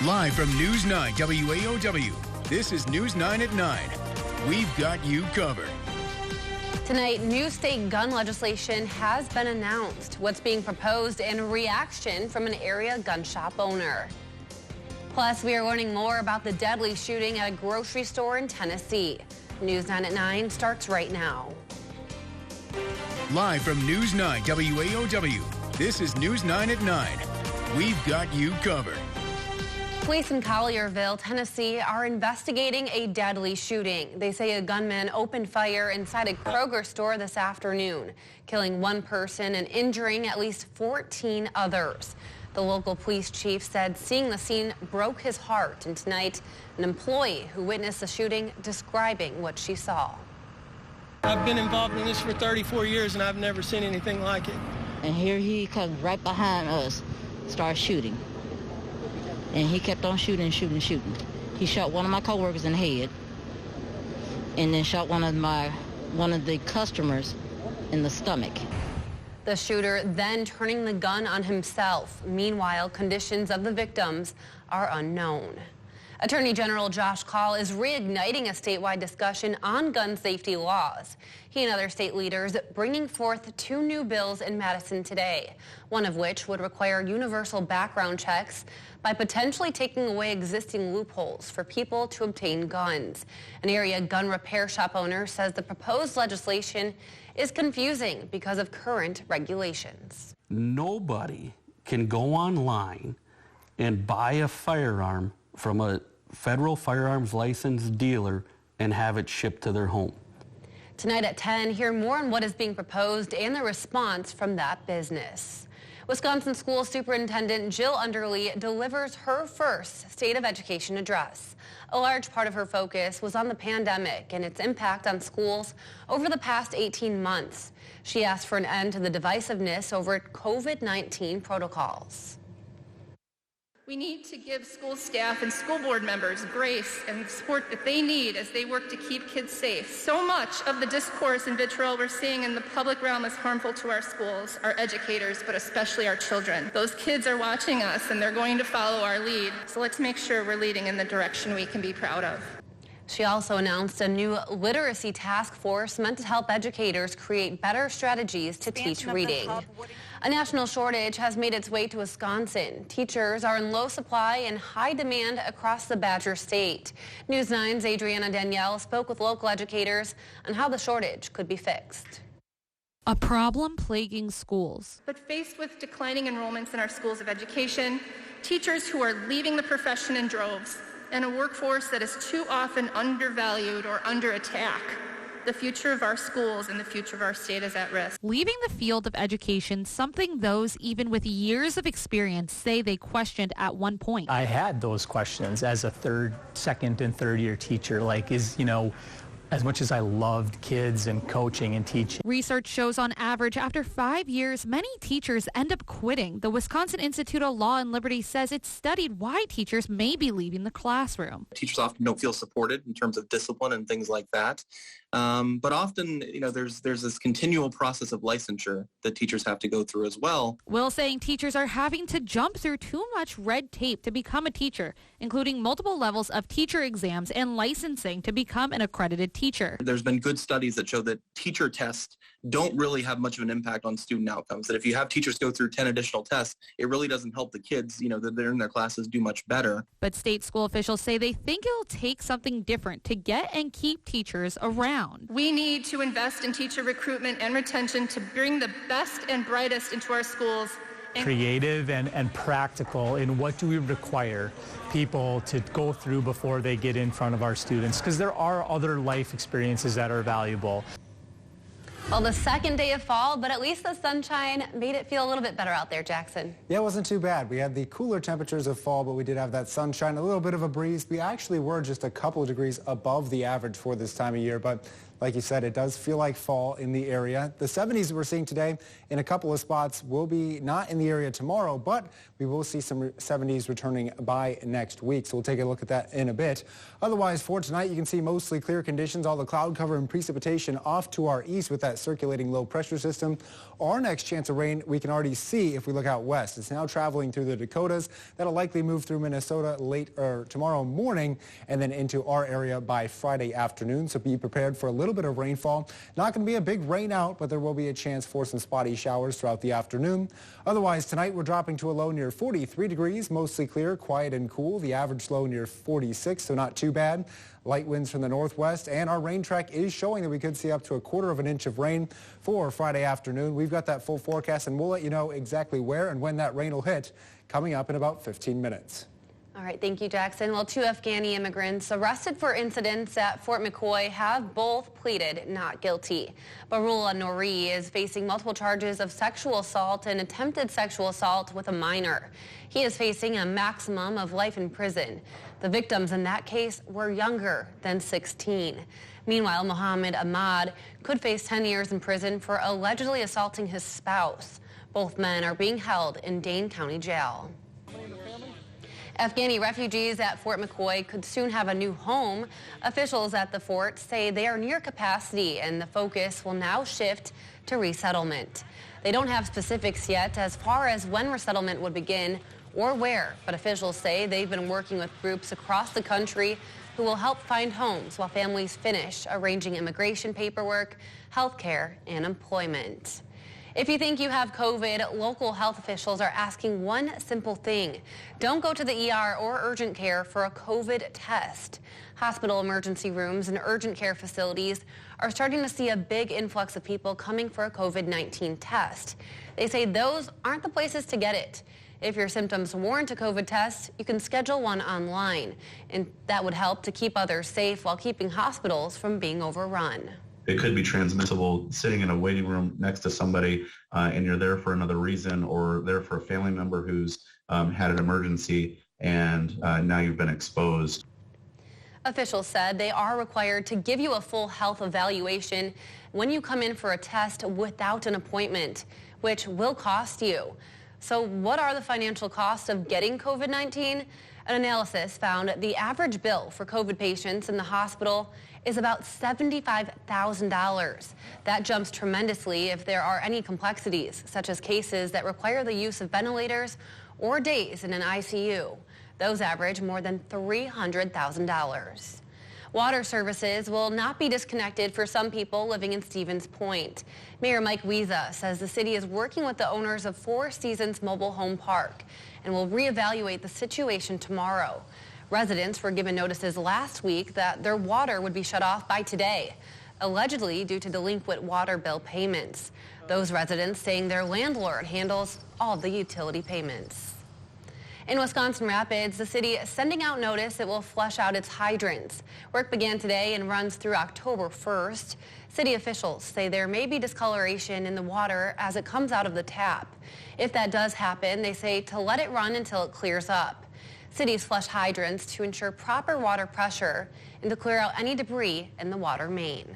Live from News 9 WAOW, this is News 9 at 9. We've got you covered. Tonight, new state gun legislation has been announced. What's being proposed and reaction from an area gun shop owner. Plus, we are learning more about the deadly shooting at a grocery store in Tennessee. News 9 at 9 starts right now. Live from News 9 WAOW, this is News 9 at 9. We've got you covered. Police in Collierville, Tennessee are investigating a deadly shooting. They say a gunman opened fire inside a Kroger store this afternoon, killing one person and injuring at least 14 others. The local police chief said seeing the scene broke his heart, and tonight an employee who witnessed the shooting describing what she saw. I've been involved in this for 34 years and I've never seen anything like it. And here he comes right behind us, starts shooting. And he kept on shooting. He shot one of my coworkers in the head, and then shot one of the customers in the stomach. The shooter then turning the gun on himself. Meanwhile, conditions of the victims are unknown. Attorney General Josh Kaul is reigniting a statewide discussion on gun safety laws. He and other state leaders bringing forth two new bills in Madison today, one of which would require universal background checks by potentially taking away existing loopholes for people to obtain guns. An area gun repair shop owner says the proposed legislation is confusing because of current regulations. Nobody can go online and buy a firearm from a federal firearms licensed dealer and have it shipped to their home. Tonight at 10, hear more on what is being proposed and the response from that business. Wisconsin School Superintendent Jill Underly delivers her first State of Education address. A large part of her focus was on the pandemic and its impact on schools over the past 18 months. She asked for an end to the divisiveness over COVID-19 protocols. We need to give school staff and school board members grace and support that they need as they work to keep kids safe. So much of the discourse and vitriol we're seeing in the public realm is harmful to our schools, our educators, but especially our children. Those kids are watching us and they're going to follow our lead. So let's make sure we're leading in the direction we can be proud of. She also announced a new literacy task force meant to help educators create better strategies to teach reading. A national shortage has made its way to Wisconsin. Teachers are in low supply and high demand across the Badger State. News 9's Adriana Danielle spoke with local educators on how the shortage could be fixed. A problem plaguing schools. But faced with declining enrollments in our schools of education, teachers who are leaving the profession in droves, and a workforce that is too often undervalued or under attack, the future of our schools and the future of our state is at risk. Leaving the field of education, something those even with years of experience say they questioned at one point. I had those questions as a second and third year teacher, like as much as I loved kids and coaching and teaching. Research shows on average, after 5 years, many teachers end up quitting. The Wisconsin Institute of Law and Liberty says it's studied why teachers may be leaving the classroom. Teachers often don't feel supported in terms of discipline and things like that. But often, there's this continual process of licensure that teachers have to go through as well. Will saying teachers are having to jump through too much red tape to become a teacher, including multiple levels of teacher exams and licensing to become an accredited teacher. There's been good studies that show that teacher tests don't really have much of an impact on student outcomes. That if you have teachers go through 10 additional tests, it really doesn't help the kids, that they're in their classes do much better. But state school officials say they think it'll take something different to get and keep teachers around. We need to invest in teacher recruitment and retention to bring the best and brightest into our schools. Creative and practical in what do we require people to go through before they get in front of our students, because there are other life experiences that are valuable. Well, the second day of fall, but at least the sunshine made it feel a little bit better out there, Jackson. Yeah, it wasn't too bad. We had the cooler temperatures of fall, but we did have that sunshine, a little bit of a breeze. We actually were just a couple of degrees above the average for this time of year, but Like you said, it does feel like fall in the area. The 70s we're seeing today in a couple of spots will be not in the area tomorrow, but we will see some 70s returning by next week. So we'll take a look at that in a bit. Otherwise, for tonight, you can see mostly clear conditions. All the cloud cover and precipitation off to our east with that circulating low pressure system. Our next chance of rain we can already see if we look out west. It's now traveling through the Dakotas. That'll likely move through Minnesota tomorrow morning and then into our area by Friday afternoon. So be prepared for a little bit of rainfall. Not going to be a big rain out, but there will be a chance for some spotty showers throughout the afternoon. Otherwise, tonight we're dropping to a low near 43 degrees, mostly clear, quiet and cool. The average low near 46, so not too bad. Light winds from the northwest, and our rain track is showing that we could see up to 1/4 of an inch of rain for Friday afternoon. We've got that full forecast, and we'll let you know exactly where and when that rain will hit coming up in about 15 minutes. All right, thank you, Jackson. Well, 2 Afghani immigrants arrested for incidents at Fort McCoy have both pleaded not guilty. Barullah Nouri is facing multiple charges of sexual assault and attempted sexual assault with a minor. He is facing a maximum of life in prison. The victims in that case were younger than 16. Meanwhile, Mohammed Ahmad could face 10 years in prison for allegedly assaulting his spouse. Both men are being held in Dane County Jail. Afghani refugees at Fort McCoy could soon have a new home. Officials at the fort say they are near capacity and the focus will now shift to resettlement. They don't have specifics yet as far as when resettlement would begin or where, but officials say they've been working with groups across the country who will help find homes while families finish arranging immigration paperwork, health care, and employment. If you think you have COVID, local health officials are asking one simple thing. Don't go to the ER or urgent care for a COVID test. Hospital emergency rooms and urgent care facilities are starting to see a big influx of people coming for a COVID-19 test. They say those aren't the places to get it. If your symptoms warrant a COVID test, you can schedule one online, and that would help to keep others safe while keeping hospitals from being overrun. It could be transmissible sitting in a waiting room next to somebody and you're there for another reason or there for a family member who's had an emergency and now you've been exposed. Officials said they are required to give you a full health evaluation when you come in for a test without an appointment, which will cost you. So what are the financial costs of getting COVID-19? An analysis found the average bill for COVID patients in the hospital is about $75,000. That jumps tremendously if there are any complexities, such as cases that require the use of ventilators or days in an ICU. Those average more than $300,000. Water services will not be disconnected for some people living in Stevens Point. Mayor Mike Wiesa says the city is working with the owners of Four Seasons Mobile Home Park and will reevaluate the situation tomorrow. Residents were given notices last week that their water would be shut off by today, allegedly due to delinquent water bill payments. Those residents saying their landlord handles all the utility payments. In Wisconsin Rapids, the city is sending out notice it will flush out its hydrants. Work began today and runs through October 1st. City officials say there may be discoloration in the water as it comes out of the tap. If that does happen, they say to let it run until it clears up. Cities flush hydrants to ensure proper water pressure and to clear out any debris in the water main.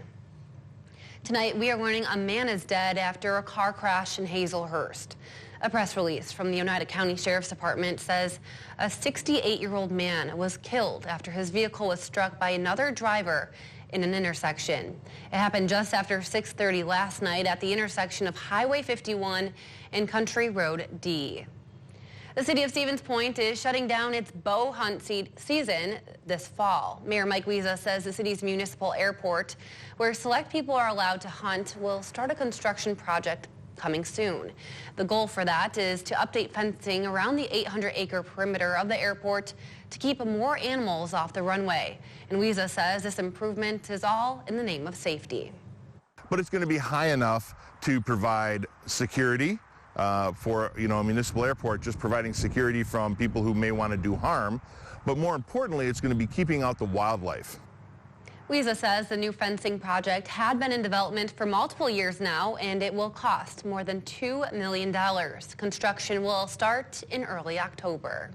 Tonight, we are learning a man is dead after a car crash in Hazelhurst. A press release from the Oneida County Sheriff's Department says a 68-year-old man was killed after his vehicle was struck by another driver in an intersection. It happened just after 6:30 last night at the intersection of Highway 51 and Country Road D. The city of Stevens Point is shutting down its bow hunt season this fall. Mayor Mike Wiesa says the city's municipal airport, where select people are allowed to hunt, will start a construction project coming soon. The goal for that is to update fencing around the 800-acre perimeter of the airport to keep more animals off the runway. And Wiesa says this improvement is all in the name of safety. But it's going to be high enough to provide security for a municipal airport, just providing security from people who may want to do harm. But more importantly, it's going to be keeping out the wildlife. Wiesa says the new fencing project had been in development for multiple years now, and it will cost more than $2 million. Construction will start in early October.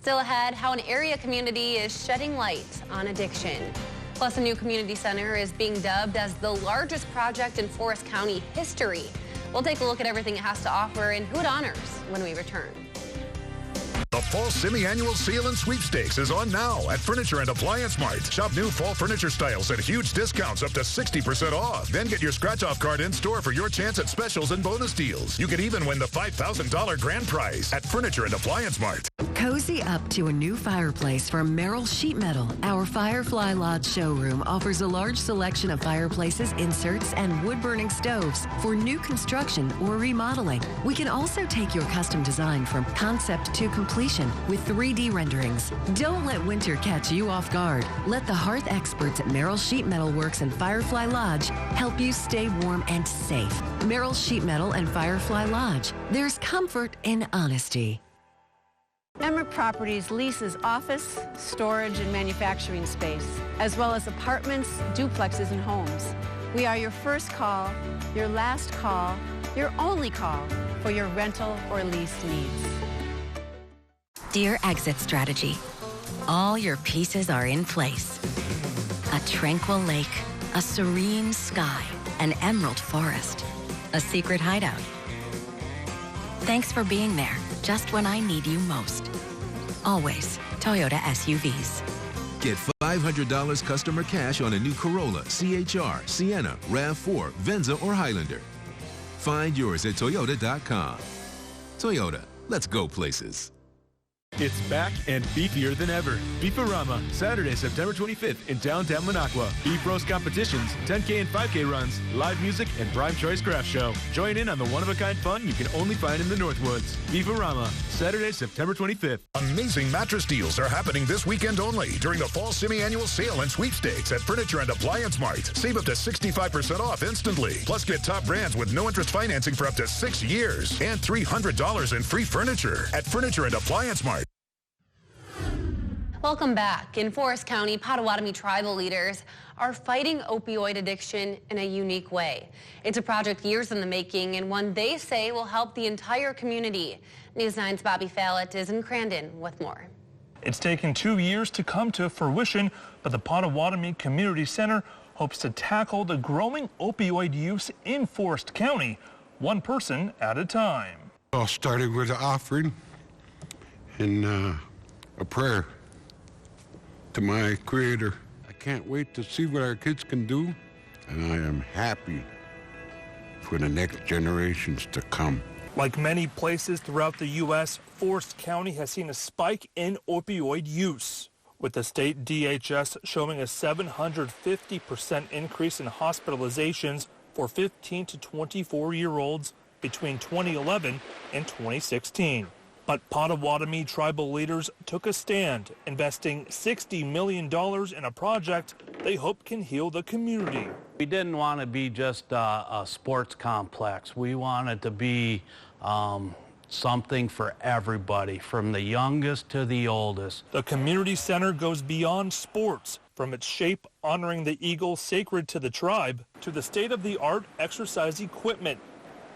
Still ahead, how an area community is shedding light on addiction. Plus, a new community center is being dubbed as the largest project in Forest County history. We'll take a look at everything it has to offer and who it honors when we return. The Fall Semi-Annual Sale and Sweepstakes is on now at Furniture and Appliance Mart. Shop new fall furniture styles at huge discounts up to 60% off. Then get your scratch-off card in store for your chance at specials and bonus deals. You could even win the $5,000 grand prize at Furniture and Appliance Mart. Cozy up to a new fireplace from Merrill Sheet Metal. Our Firefly Lodge showroom offers a large selection of fireplaces, inserts, and wood-burning stoves for new construction or remodeling. We can also take your custom design from concept to completion with 3D renderings. Don't let winter catch you off guard. Let the hearth experts at Merrill Sheet Metal Works and Firefly Lodge help you stay warm and safe. Merrill Sheet Metal and Firefly Lodge. There's comfort in honesty. Emmerich Properties leases office, storage, and manufacturing space, as well as apartments, duplexes, and homes. We are your first call, your last call, your only call for your rental or lease needs. Dear Exit Strategy, all your pieces are in place. A tranquil lake, a serene sky, an emerald forest, a secret hideout. Thanks for being there just when I need you most. Always Toyota SUVs. Get $500 customer cash on a new Corolla, CHR, Sienna, RAV4, Venza, or Highlander. Find yours at Toyota.com. Toyota, let's go places. It's back and beefier than ever. Beefarama, Saturday, September 25th in downtown Minocqua. Beef roast competitions, 10K and 5K runs, live music, and Prime Choice Craft Show. Join in on the one-of-a-kind fun you can only find in the Northwoods. Beefarama, Saturday, September 25th. Amazing mattress deals are happening this weekend only during the Fall Semi-Annual Sale and Sweepstakes at Furniture and Appliance Mart. Save up to 65% off instantly. Plus, get top brands with no interest financing for up to 6 years and $300 in free furniture at Furniture and Appliance Mart. Welcome back. In Forest County, Potawatomi tribal leaders are fighting opioid addiction in a unique way. It's a project years in the making and one they say will help the entire community. News 9's Bobby Fallett is in Crandon with more. It's taken 2 years to come to fruition, but the Potawatomi Community Center hopes to tackle the growing opioid use in Forest County, one person at a time. All started with an offering and a prayer to my Creator. I can't wait to see what our kids can do, and I am happy for the next generations to come. Like many places throughout the U.S., Forest County has seen a spike in opioid use, with the state DHS showing a 750% increase in hospitalizations for 15 to 24-year-olds between 2011 and 2016. But Potawatomi tribal leaders took a stand, investing $60 million in a project they hope can heal the community. We didn't want to be just a sports complex. We wanted to be something for everybody, from the youngest to the oldest. The community center goes beyond sports, from its shape honoring the eagle sacred to the tribe, to the state-of-the-art exercise equipment,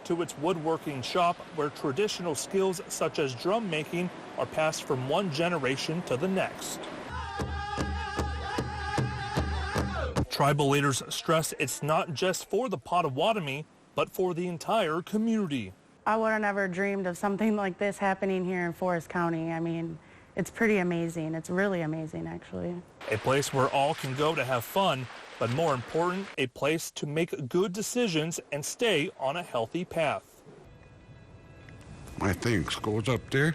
to its woodworking shop where traditional skills such as drum making are passed from one generation to the next. Tribal leaders stress it's not just for the Potawatomi, but for the entire community. I would have never dreamed of something like this happening here in Forest County. I mean, it's pretty amazing. It's really amazing, actually. A place where all can go to have fun, but more important, a place to make good decisions and stay on a healthy path. My thanks goes up there.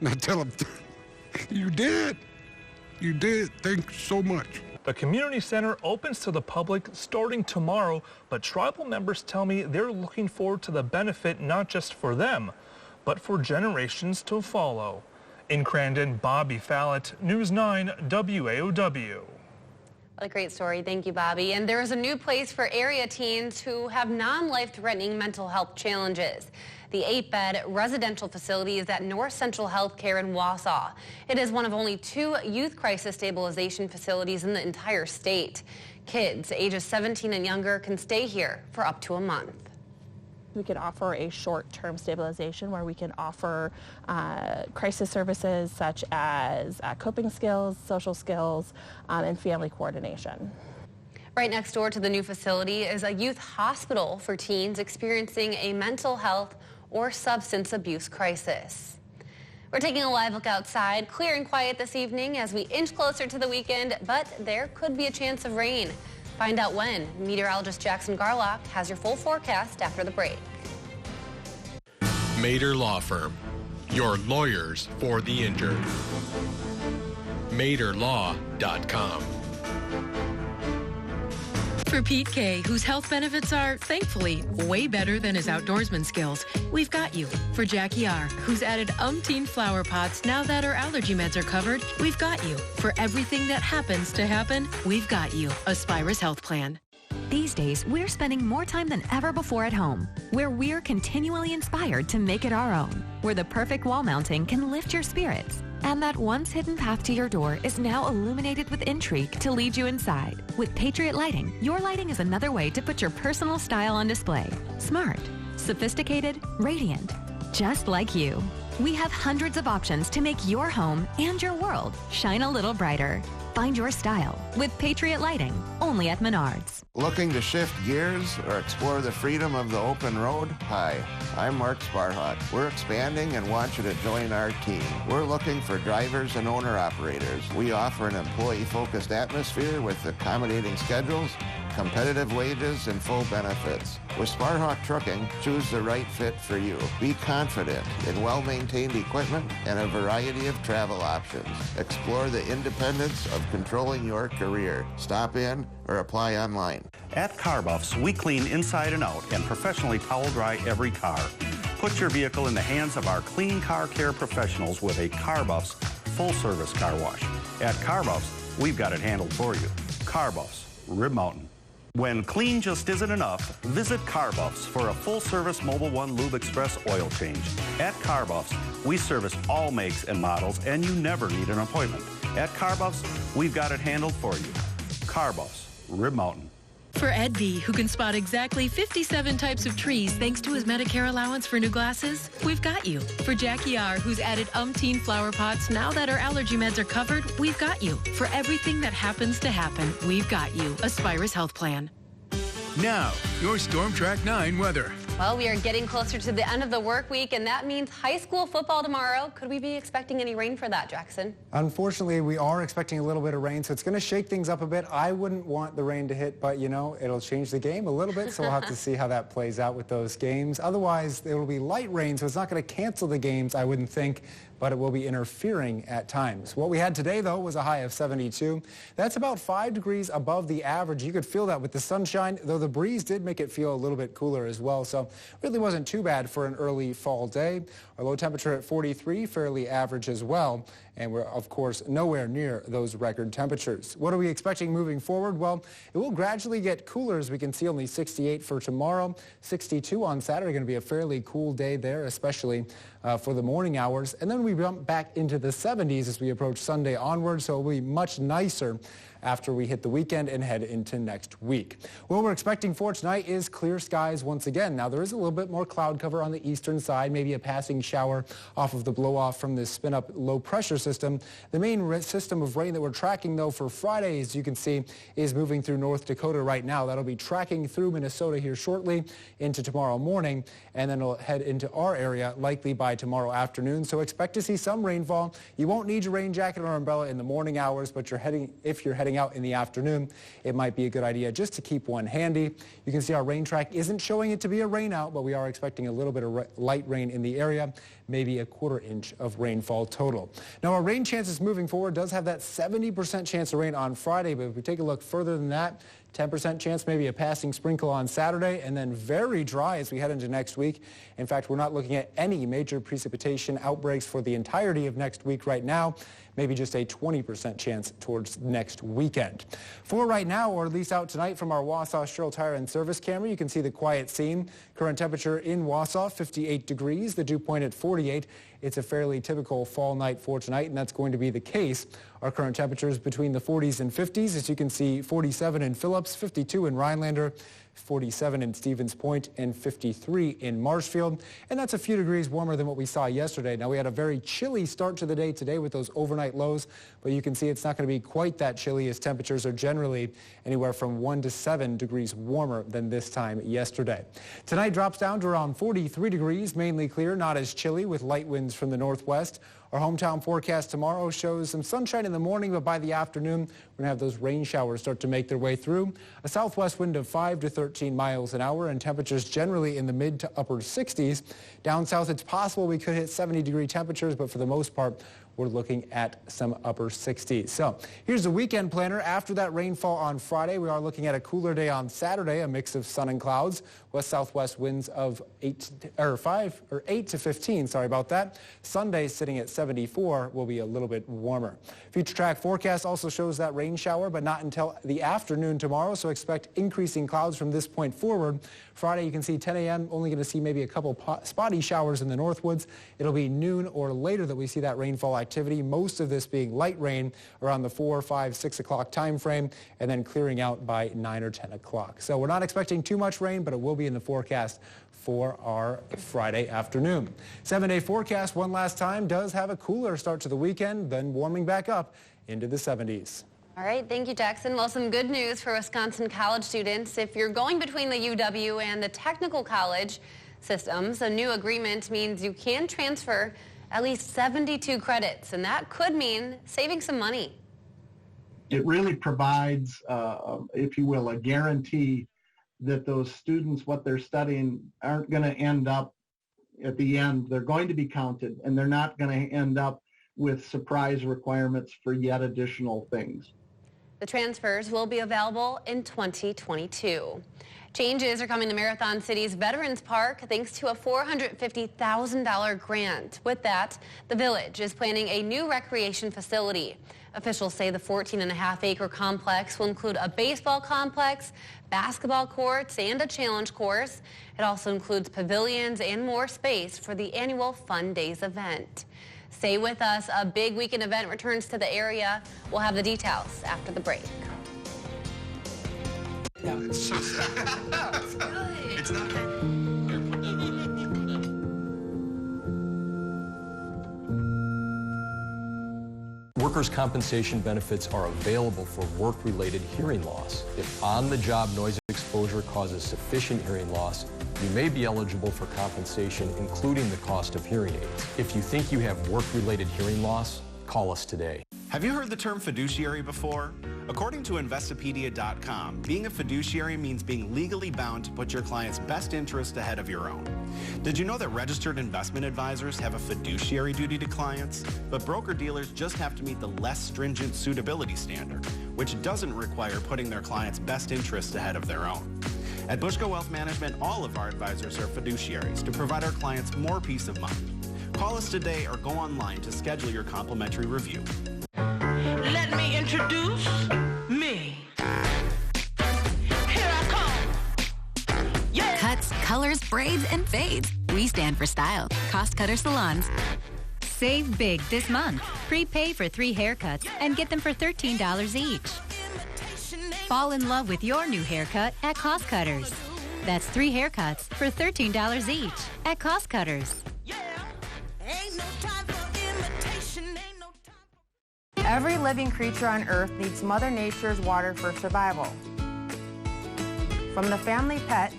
Now tell them, you did. You did. Thanks so much. The community center opens to the public starting tomorrow, but tribal members tell me they're looking forward to the benefit not just for them, but for generations to follow. In Crandon, Bobby Fallett, News 9 WAOW. What a great story. Thank you, Bobby. And there is a new place for area teens who have non-life-threatening mental health challenges. The 8-bed residential facility is at North Central Healthcare in Wausau. It is one of only 2 youth crisis stabilization facilities in the entire state. Kids ages 17 and younger can stay here for up to a month. We can offer a short-term stabilization where we can offer crisis services such as coping skills, social skills, and family coordination. Right next door to the new facility is a youth hospital for teens experiencing a mental health or substance abuse crisis. We're taking a live look outside, clear and quiet this evening as we inch closer to the weekend, but there could be a chance of rain. Find out when. Meteorologist Jackson Garlock has your full forecast after the break. Mader Law Firm, your lawyers for the injured. MaderLaw.com. For Pete K, whose health benefits are, thankfully, way better than his outdoorsman skills, we've got you. For Jackie R, who's added umpteen flower pots now that her allergy meds are covered, we've got you. For everything that happens to happen, we've got you. Aspirus Health Plan. These days, we're spending more time than ever before at home, where we're continually inspired to make it our own, where the perfect wall mounting can lift your spirits, and that once hidden path to your door is now illuminated with intrigue to lead you inside. With Patriot Lighting, your lighting is another way to put your personal style on display. Smart, sophisticated, radiant, just like you. We have hundreds of options to make your home and your world shine a little brighter. Find your style with Patriot Lighting, only at Menards. Looking to shift gears or explore the freedom of the open road? Hi, I'm Mark Sparhawk. We're expanding and want you to join our team. We're looking for drivers and owner-operators. We offer an employee-focused atmosphere with accommodating schedules, competitive wages, and full benefits. With Sparhawk Trucking, choose the right fit for you. Be confident in well-maintained equipment and a variety of travel options. Explore the independence of controlling your career. Stop in or apply online. At Car Buffs, we clean inside and out and professionally towel dry every car. Put your vehicle in the hands of our clean car care professionals with a Car Buffs full-service car wash. At Car Buffs, we've got it handled for you. Car Buffs, Rib Mountain. When clean just isn't enough, visit Car Buffs for a full-service Mobil 1 Lube Express oil change. At Car Buffs, we service all makes and models, and you never need an appointment. At Car Buffs, we've got it handled for you. Car Buffs, Rib Mountain. For Ed V, who can spot exactly 57 types of trees thanks to his Medicare allowance for new glasses, we've got you. For Jackie R, who's added umpteen flower pots now that her allergy meds are covered, we've got you. For everything that happens to happen, we've got you. Aspirus Health Plan. Now, your Storm Track 9 weather. Well, we are getting closer to the end of the work week, and that means high school football tomorrow. Could we be expecting any rain for that, Jackson? Unfortunately, we are expecting a little bit of rain, so it's going to shake things up a bit. I wouldn't want the rain to hit, but, you know, it'll change the game a little bit, so we'll have to see how that plays out with those games. Otherwise, it will be light rain, so it's not going to cancel the games, I wouldn't think, but it will be interfering at times. What we had today, though, was a high of 72. That's about 5 degrees above the average. You could feel that with the sunshine, though the breeze did make it feel a little bit cooler as well, so really wasn't too bad for an early fall day. Our low temperature at 43, fairly average as well, and we're, of course, nowhere near those record temperatures. What are we expecting moving forward? Well, it will gradually get cooler, as we can see, only 68 for tomorrow, 62 on Saturday. Going to be a fairly cool day there, especially for the morning hours. And then we jump back into the 70s as we approach Sunday onward, so it will be much nicer after we hit the weekend and head into next week. What we're expecting for tonight is clear skies once again. Now, there is a little bit more cloud cover on the eastern side, maybe a passing shower off of the blow-off from this spin-up low-pressure system. The main system of rain that we're tracking, though, for Friday, as you can see, is moving through North Dakota right now. That'll be tracking through Minnesota here shortly into tomorrow morning, and then it'll head into our area likely by tomorrow afternoon. So expect to see some rainfall. You won't need your rain jacket or umbrella in the morning hours, but if you're heading out in the afternoon, it might be a good idea just to keep one handy. You can see our rain track isn't showing it to be a rain out, but we are expecting a little bit of light rain in the area, maybe a quarter inch of rainfall total. Now, our rain chances moving forward does have that 70% chance of rain on Friday, but if we take a look further than that, 10% chance, maybe a passing sprinkle on Saturday, and then very dry as we head into next week. In fact, we're not looking at any major precipitation outbreaks for the entirety of next week right now. Maybe just a 20% chance towards next weekend. For right now, or at least out tonight from our Wausau Sherrill Tire and Service camera, you can see the quiet scene. Current temperature in Wausau, 58 degrees. The dew point at 48. It's a fairly typical fall night for tonight, and that's going to be the case. Our current temperatures between the 40s and 50s. As you can see, 47 in Phillips, 52 in Rhinelander, 47 in Stevens Point, and 53 in Marshfield. And that's a few degrees warmer than what we saw yesterday. Now, we had a very chilly start to the day today with those overnight lows, but you can see it's not going to be quite that chilly as temperatures are generally anywhere from 1 to 7 degrees warmer than this time yesterday. Tonight drops down to around 43 degrees, mainly clear, not as chilly with light winds from the northwest. Our hometown forecast tomorrow shows some sunshine in the morning, but by the afternoon, we're going to have those rain showers start to make their way through. A southwest wind of 5 to 13 miles an hour and temperatures generally in the mid to upper 60s. Down south, it's possible we could hit 70-degree temperatures, but for the most part, we're looking at some upper 60s. So here's the weekend planner. After that rainfall on Friday, we are looking at a cooler day on Saturday, a mix of sun and clouds. West-southwest winds of 8 to 15, sorry about that. Sunday sitting at 74 will be a little bit warmer. Future track forecast also shows that rain shower, but not until the afternoon tomorrow, so expect increasing clouds from this point forward. Friday, you can see 10 a.m., only going to see maybe a couple spotty showers in the Northwoods. It'll be noon or later that we see that rainfall activity, most of this being light rain around the 4, 5, 6 o'clock time frame, and then clearing out by 9 or 10 o'clock. So we're not expecting too much rain, but it will be in the forecast for our Friday afternoon. 7-day forecast one last time does have a cooler start to the weekend, then warming back up into the 70s. All right, thank you, Jackson. Well, some good news for Wisconsin college students. If you're going between the UW and the technical college systems, a new agreement means you can transfer at least 72 credits, and that could mean saving some money. It really provides, if you will, a guarantee that those students, what they're studying, aren't going to end up at the end. They're going to be counted, and they're not going to end up with surprise requirements for yet additional things. The transfers will be available in 2022. Changes are coming to Marathon City's Veterans Park thanks to a $450,000 grant. With that, the village is planning a new recreation facility. Officials say the 14.5-acre complex will include a baseball complex, basketball courts, and a challenge course. It also includes pavilions and more space for the annual Fun Days event. Stay with us. A big weekend event returns to the area. We'll have the details after the break. It's good. It's not. Workers' compensation benefits are available for work-related hearing loss. If on-the-job noise exposure causes sufficient hearing loss, you may be eligible for compensation, including the cost of hearing aids. If you think you have work-related hearing loss, call us today. Have you heard the term fiduciary before? According to Investopedia.com, being a fiduciary means being legally bound to put your client's best interest ahead of your own. Did you know that registered investment advisors have a fiduciary duty to clients? But broker-dealers just have to meet the less stringent suitability standard, which doesn't require putting their client's best interest ahead of their own. At Bushko Wealth Management, all of our advisors are fiduciaries to provide our clients more peace of mind. Call us today or go online to schedule your complimentary review. Let me introduce me. Here I come. Yeah. Cuts, colors, braids, and fades. We stand for style. Cost Cutter Salons. Save big this month. Prepay for 3 haircuts and get them for $13 each. Fall in love with your new haircut at Cost Cutters. That's 3 haircuts for $13 each at Cost Cutters. Every living creature on Earth needs Mother Nature's water for survival. From the family pet,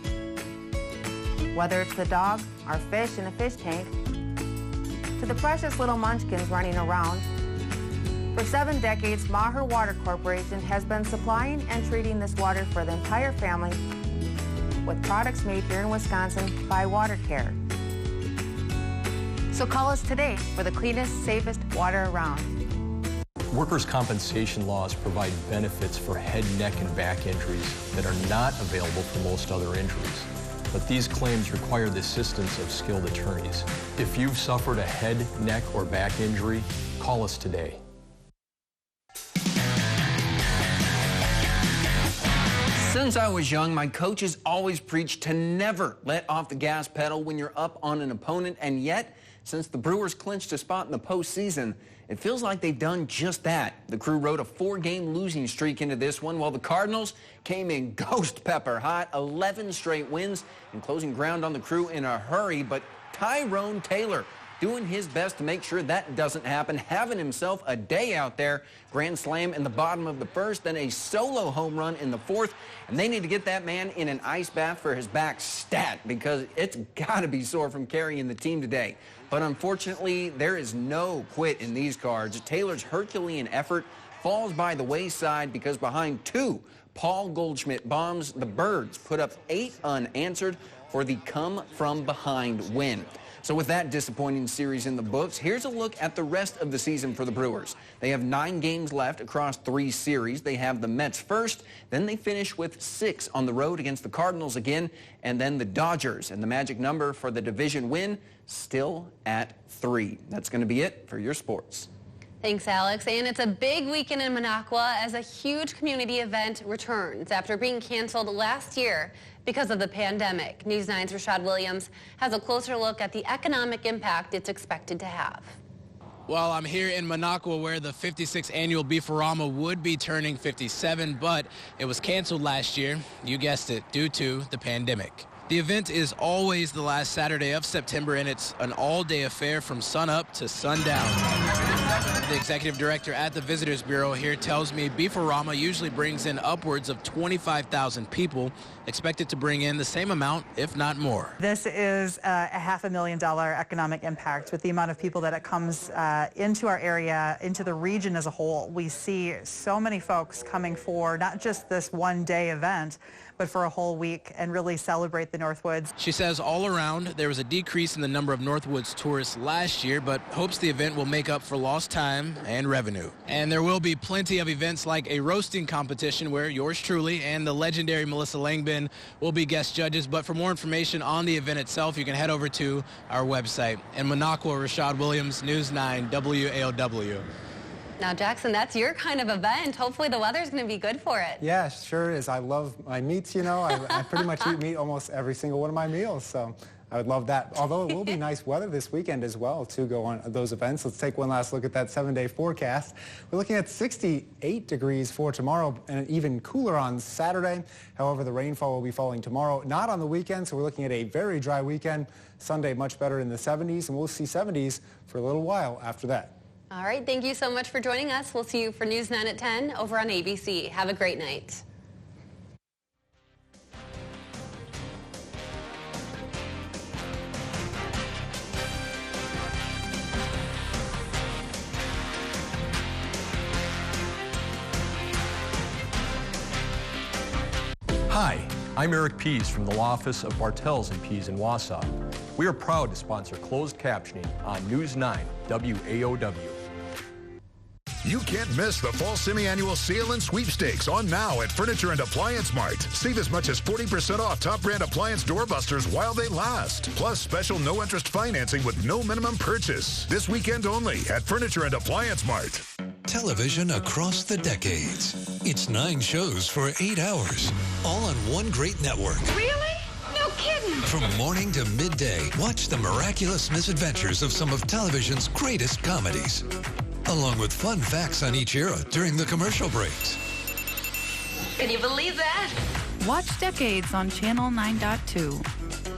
whether it's the dog, our fish in a fish tank, to the precious little munchkins running around, for 7 decades, Maher Water Corporation has been supplying and treating this water for the entire family with products made here in Wisconsin by Water Care. So call us today for the cleanest, safest water around. Workers' compensation laws provide benefits for head, neck, and back injuries that are not available for most other injuries. But these claims require the assistance of skilled attorneys. If you've suffered a head, neck, or back injury, call us today. Since I was young, my coaches always preached to never let off the gas pedal when you're up on an opponent, and yet, since the Brewers clinched a spot in the postseason, It feels like they've done just that. The Crew rode a 4-game losing streak into this one, while the Cardinals came in ghost pepper hot, 11 straight wins, and closing ground on the Crew in a hurry. But Tyrone Taylor doing his best to make sure that doesn't happen, having himself a day out there. Grand slam in the bottom of the first, then a solo home run in the fourth, and they need to get that man in an ice bath for his back stat, because it's got to be sore from carrying the team today. But unfortunately, there is no quit in these cards. Taylor's Herculean effort falls by the wayside because behind 2 Paul Goldschmidt bombs, the Birds put up 8 unanswered for the come-from-behind win. So with that disappointing series in the books, here's a look at the rest of the season for the Brewers. They have 9 games left across 3 series. They have the Mets first, then they finish with 6 on the road against the Cardinals again, and then the Dodgers. And the magic number for the division win, still at 3. That's going to be it for your sports. Thanks, Alex. And it's a big weekend in Minocqua as a huge community event returns after being canceled last year because of the pandemic. News 9's Rashad Williams has a closer look at the economic impact it's expected to have. Well, I'm here in Minocqua where the 56th annual Beefarama would be turning 57, but it was canceled last year, you guessed it, due to the pandemic. The event is always the last Saturday of September, and it's an all-day affair from sunup to sundown. The executive director at the Visitors Bureau here tells me Beefarama usually brings in upwards of 25,000 people, expected to bring in the same amount, if not more. This is a $500,000 economic impact with the amount of people that it comes into our area, into the region as a whole. We see so many folks coming for not just this one-day event, but for a whole week and really celebrate the Northwoods. She says all around there was a decrease in the number of Northwoods tourists last year, but hopes the event will make up for lost time and revenue. And there will be plenty of events like a roasting competition where yours truly and the legendary Melissa Langbin will be guest judges. But for more information on the event itself, you can head over to our website. In Minocqua, Rashad Williams, News 9 WAOW. Now, Jackson, that's your kind of event. Hopefully the weather's going to be good for it. Yeah, sure is. I love my meats, you know. I pretty much eat meat almost every single one of my meals, so I would love that. Although it will be nice weather this weekend as well to go on those events. Let's take one last look at that 7-day forecast. We're looking at 68 degrees for tomorrow and even cooler on Saturday. However, the rainfall will be falling tomorrow, not on the weekend, so we're looking at a very dry weekend. Sunday much better in the 70s, and we'll see 70s for a little while after that. All right, thank you so much for joining us. We'll see you for News 9 at 10 over on ABC. Have a great night. Hi, I'm Eric Pease from the law office of Bartels and Pease in Wausau. We are proud to sponsor closed captioning on News 9 WAOW. You can't miss the fall semi-annual sale and sweepstakes on now at Furniture and Appliance Mart. Save as much as 40% off top brand appliance doorbusters while they last. Plus special no-interest financing with no minimum purchase. This weekend only at Furniture and Appliance Mart. Television across the decades. It's 9 shows for 8 hours, all on one great network. Really? No kidding. From morning to midday, watch the miraculous misadventures of some of television's greatest comedies, along with fun facts on each era during the commercial breaks. Can you believe that? Watch Decades on Channel 9.2.